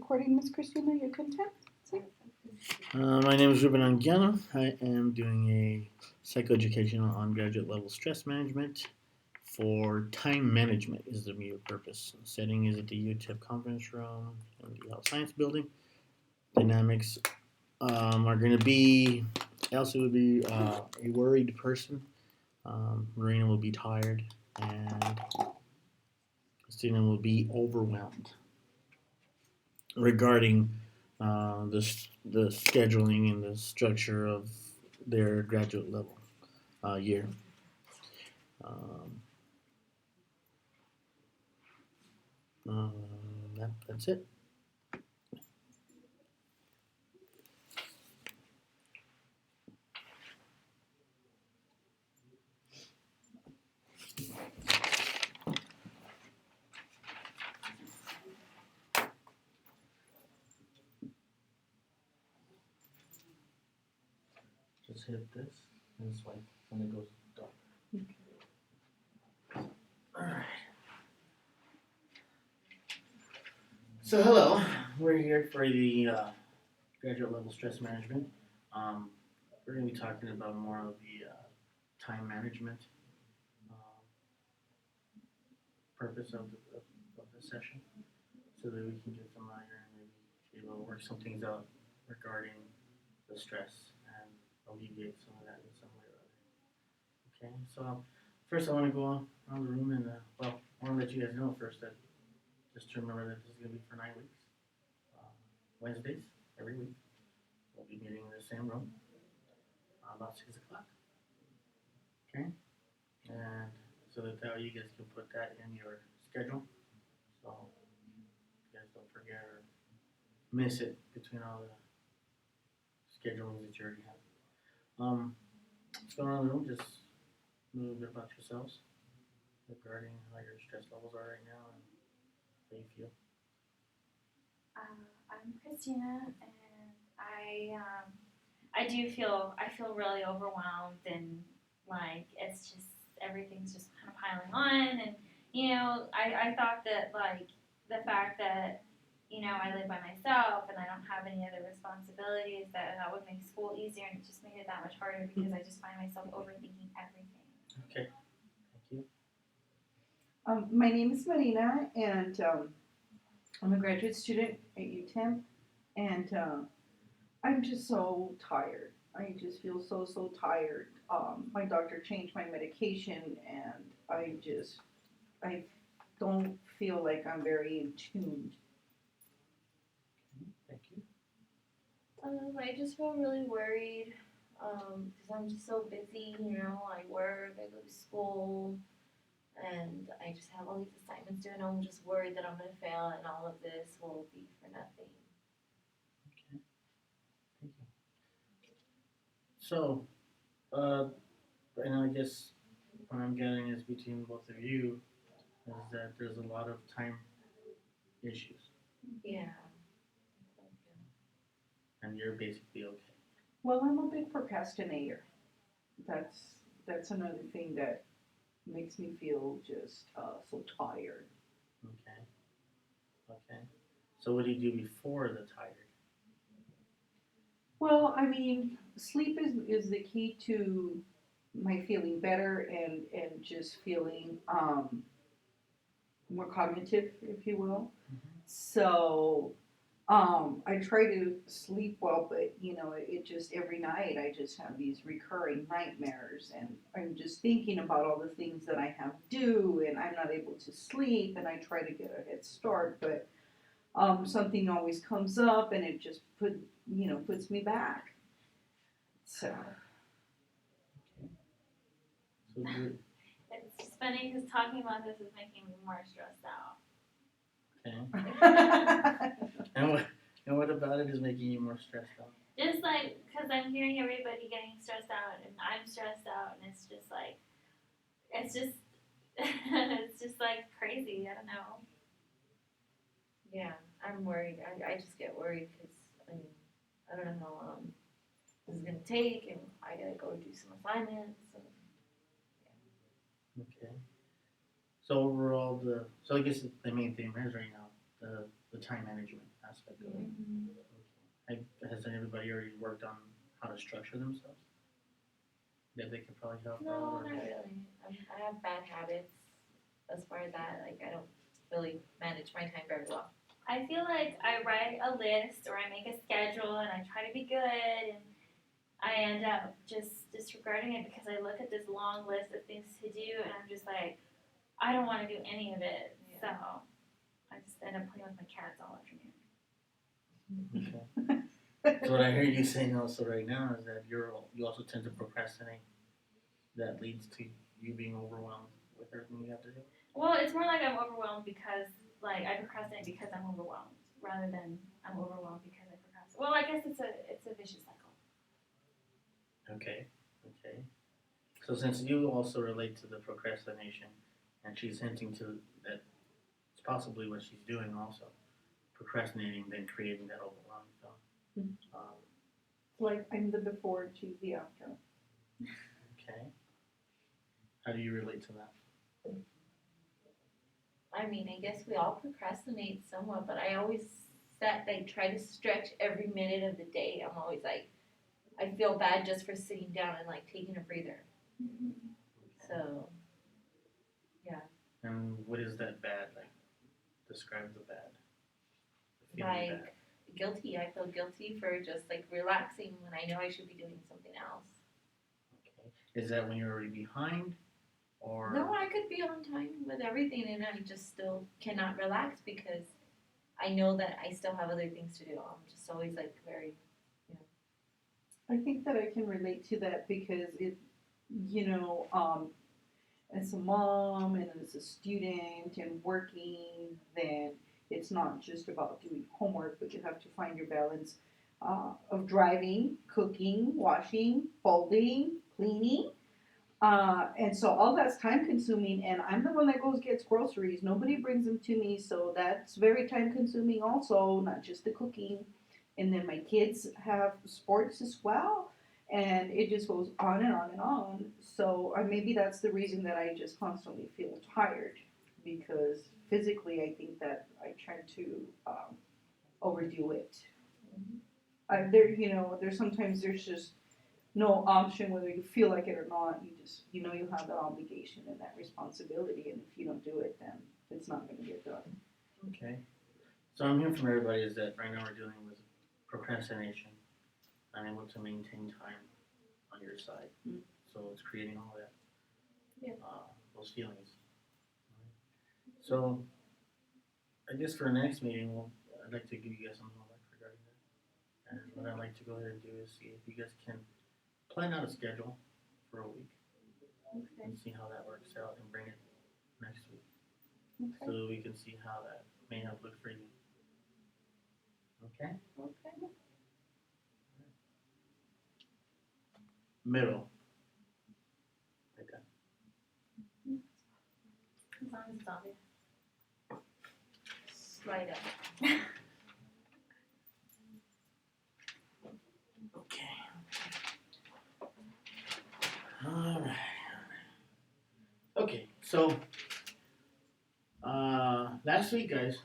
recording, Miss Christina, you're content? My name is Ruben Anguiano. I am doing a psychoeducational on graduate level stress management for time management is the immediate purpose. The setting is at the UTEP conference room in the health science building. Dynamics are going to be, Elsa will be a worried person. Marina will be tired, and Christina will be overwhelmed regarding the scheduling and the structure of their graduate level year. Um, that's it. Just hit this and swipe when it goes dark. Alright. So hello, we're here for the graduate level stress management. We're going to be talking about more of the time management purpose of the session, so that we can get familiar and maybe be able to work some things out regarding the stress and alleviate some of that in some way or other. Okay, so first I want to go around the room and I want to let you guys know first that just to remember that this is going to be for 9 weeks. Wednesdays, every week. We'll be meeting in the same room about 6 o'clock. Okay? And so that way you guys can put that in your schedule. So you guys don't forget or miss it between all the schedulings that you already have. Let's go around the room, just a little bit about yourselves regarding how your stress levels are right now and how you feel. I'm Christina, and I feel really overwhelmed, and like it's just everything's just kind of piling on, and I thought that like the fact that I live by myself and I don't have any other responsibilities that would make school easier, and it just made it that much harder because I just find myself overthinking everything. Okay, thank you. My name is Marina, and I'm a graduate student at UTEM, and I'm just so tired. I just feel so tired. My doctor changed my medication, and I don't feel like I'm very in tune. Thank you. I just feel really worried because I'm just so busy. I work, I go to school, and I just have all these assignments due, and I'm just worried that I'm going to fail, and all of this will be for nothing. Okay, thank you. So, and I guess what I'm getting is between both of you is that there's a lot of time issues, Yeah. and you're basically okay. Well, I'm a big procrastinator. That's another thing that makes me feel just so tired. Okay. Okay. So what do you do before the tired? Well, I mean, sleep is the key to my feeling better and just feeling more cognitive, if you will. So I try to sleep well, but it just every night I just have these recurring nightmares, and I'm just thinking about all the things that I have due, and I'm not able to sleep, and I try to get a head start, but something always comes up, and it just puts me back. So. So good. It's just funny because talking about this is making me more stressed out. Okay. And what about it is making you more stressed out? Just like because I'm hearing everybody getting stressed out, and I'm stressed out, and it's just like it's just like crazy. I don't know. Yeah, I'm worried. I just get worried because I don't know how long this is gonna take, and I gotta go do some assignments. And, Okay. So overall, so I guess the main theme is right now the time management aspect of anybody already worked on how to structure themselves? That they could probably help out? No, Or? not really. I have bad habits as far as that. Like, I don't really manage my time very well. I feel like I write a list or I make a schedule and I try to be good, and I end up just disregarding it because I look at this long list of things to do and I'm just like, I don't want to do any of it. Yeah. So I just end up playing with my cats all afternoon. Okay. So what I hear you saying also right now is that you also tend to procrastinate. That leads to you being overwhelmed with everything you have to do. Well, it's more like I'm overwhelmed because, like, I procrastinate because I'm overwhelmed rather than I'm overwhelmed because I procrastinate. Well, I guess it's a vicious cycle. Okay. Okay. So since you also relate to the procrastination, and she's hinting to that it's possibly what she's doing also, procrastinating, then creating that overwhelm. So, Like I'm the before to the after. okay. How do you relate to that? I mean, I guess we all procrastinate somewhat, but I always try to stretch every minute of the day. I'm always like, I feel bad just for sitting down and like taking a breather. So, And what is that bad? Like, describe the bad. The feeling like, bad. guilty. I feel guilty for just like relaxing when I know I should be doing something else. Okay. Is that when you're already behind, or No, I could be on time with everything and I just still cannot relax because I know that I still have other things to do. I'm just always like very, I think that I can relate to that because it, as a mom and as a student and working, then it's not just about doing homework, but you have to find your balance of driving, cooking, washing, folding, cleaning. And so all that's time consuming, and I'm the one that goes gets groceries. Nobody brings them to me, so that's very time consuming also, not just the cooking. And then my kids have sports as well, and it just goes on and on and on. So maybe that's the reason that I just constantly feel tired, because physically I think that I try to overdo it. There's sometimes there's just no option whether you feel like it or not. You have that obligation and that responsibility, and if you don't do it, then it's not going to get done. okay? So I'm hearing from everybody is that right now we're dealing with procrastination, unable to maintain time on your side. Mm. So it's creating all that, those feelings. So I guess for our next meeting, I'd like to give you guys some homework regarding that. And what I'd like to go ahead and do is see if you guys can plan out a schedule for a week and see how that works out and bring it next week so that we can see how that may have looked for you. Okay? Okay. Middle. Like that. As long as it's obvious. Slide up. Okay. Alright. Okay, so last week, guys,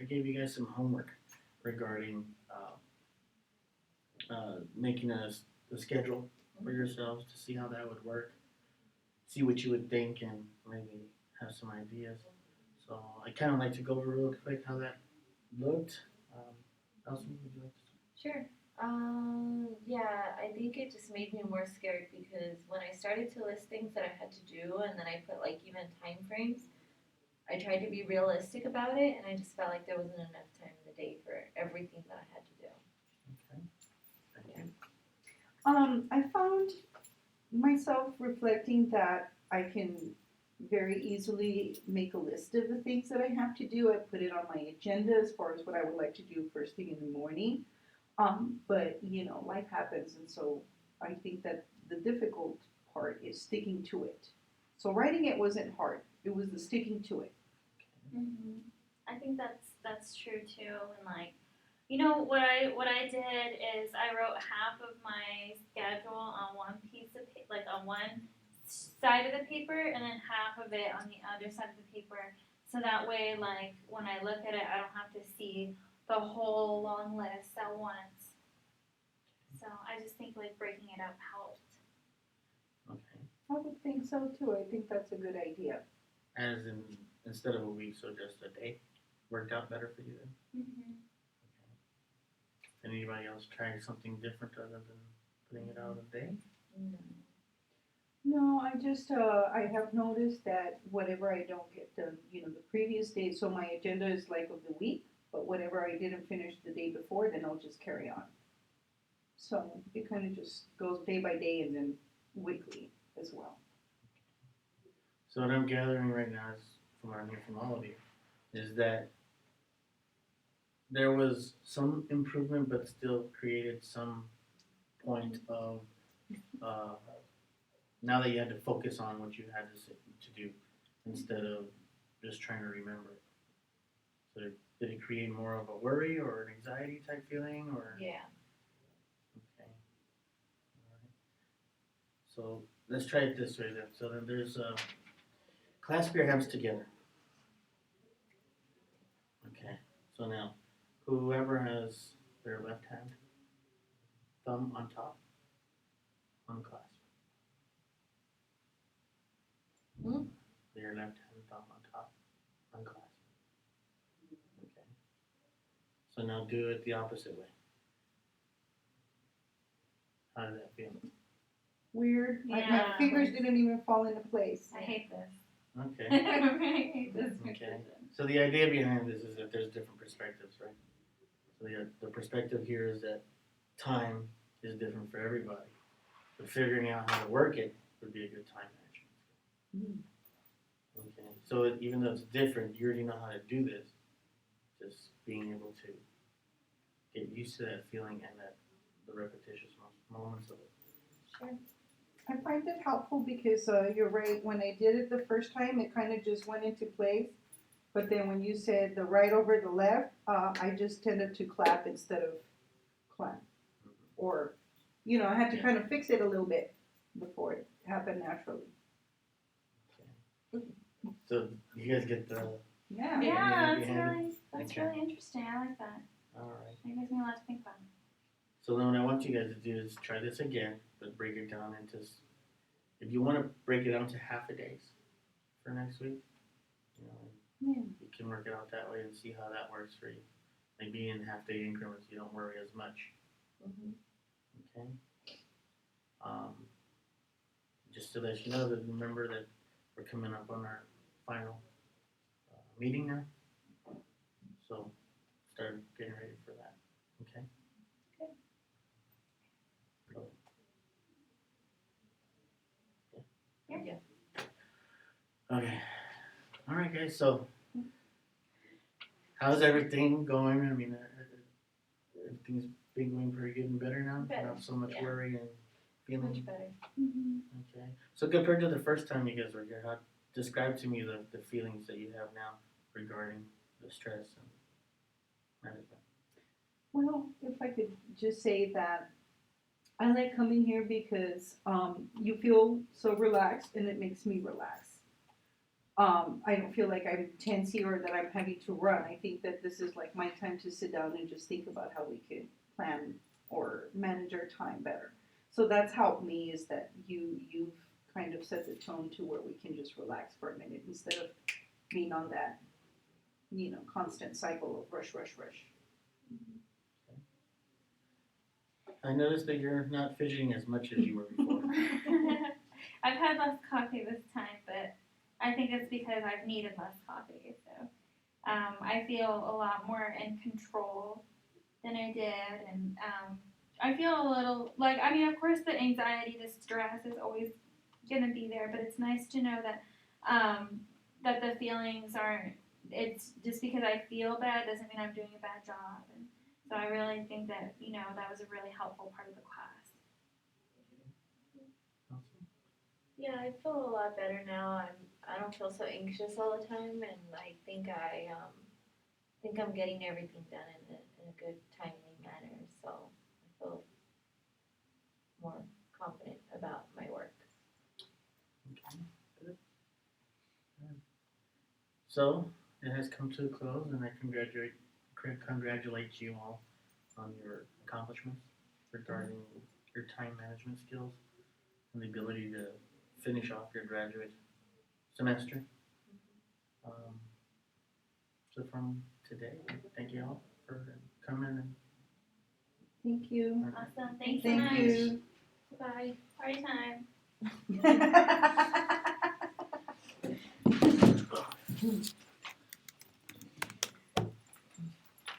I gave you guys some homework regarding making a schedule for yourselves to see how that would work, see what you would think, and maybe have some ideas. So I kind of like to go over real quick how that looked. Elsie, would you like to start? Sure. Yeah, I think it just made me more scared because when I started to list things that I had to do and then I put like even time frames, I tried to be realistic about it and I just felt like there wasn't enough time in the day for everything that I had to do. Okay. Thank you. I found myself reflecting that I can very easily make a list of the things that I have to do. I put it on my agenda as far as what I would like to do first thing in the morning. But life happens, and so I think that the difficult part is sticking to it. So writing it wasn't hard; it was the sticking to it. I think that's true too, and like, what I did is I wrote half of my schedule on one piece of like on one side of the paper, and then half of it on the other side of the paper, so that way, like, when I look at it, I don't have to see the whole long list at once. So I just think like breaking it up helped. Okay. I would think so too. I think that's a good idea. As in, instead of a week, so just a day worked out better for you then? Anybody else try something different other than putting it out a day? No, I just, I have noticed that whatever I don't get done, the previous day, so my agenda is like of the week, but whatever I didn't finish the day before, then I'll just carry on. So it kind of just goes day by day and then weekly as well. So what I'm gathering right now is, from what I'm hearing from all of you, is that there was some improvement, but still created some point of now that you had to focus on what you had to do instead of just trying to remember it. So did it create more of a worry or an anxiety type feeling, or? Yeah. Okay. Alright. So let's try it this way then. So then there's clasp your hands together. Okay. So now, whoever has their left hand, thumb on top, unclasp. Their left hand, thumb on top, unclasp. Okay. So now do it the opposite way. How does that feel? Weird. My Yeah. fingers didn't even fall into place. I hate this. Okay. I hate this Okay. precision. So the idea behind this is that there's different perspectives, right? So the perspective here is that time is different for everybody. But figuring out how to work it would be a good time management. Okay. So even though it's different, you already know how to do this. Just being able to get used to that feeling and the repetitious moments of it. Sure. I find it helpful because you're right. When I did it the first time, it kind of just went into place. But then when you said the right over the left, I just tended to clap instead of clamp. Or, I had to kind of fix it a little bit before it happened naturally. Okay. So you guys get the Yeah. Yeah, behind that's Okay. really interesting. I like that. alright. It gives me a lot to think about. So then what I want you guys to do is try this again, but break it down into, if you want to break it down to half a days for next week, Yeah. you can work it out that way and see how that works for you. Maybe in half day increments, you don't worry as much, okay? Just to let you know that, remember that we're coming up on our final meeting now. So start getting ready for that, okay? Okay. All right, guys. So, how's everything going? I mean, everything's been going pretty good and better now. Better, Not so much yeah. worry and feeling. Much better. Okay. So compared to the first time you guys were here, describe to me the feelings that you have now regarding the stress and management. Well, if I could just say that I like coming here because you feel so relaxed and it makes me relax. I don't feel like I'm tense here or that I'm having to run. I think that this is like my time to sit down and just think about how we could plan or manage our time better. So that's helped me, is that you've kind of set the tone to where we can just relax for a minute instead of being on that, constant cycle of rush, rush, rush. I noticed that you're not fidgeting as much as you were before. I've had less coffee this time, but I think it's because I've needed less coffee. So I feel a lot more in control than I did, and I feel a little like, of course, the anxiety, the stress is always gonna be there, but it's nice to know that that the feelings aren't. It's just because I feel bad doesn't mean I'm doing a bad job, and so I really think that that was a really helpful part of the class. Yeah, I feel a lot better now. I don't feel so anxious all the time, and I think I'm getting everything done in a good timely manner. So I feel more confident about my work. Okay. Good. So it has come to a close, and I congratulate you all on your accomplishments. regarding your time management skills and the ability to finish off your graduate semester. So from today, thank you all for coming and Thank you. Awesome. Thanks so Thank much. you. Bye. Party time.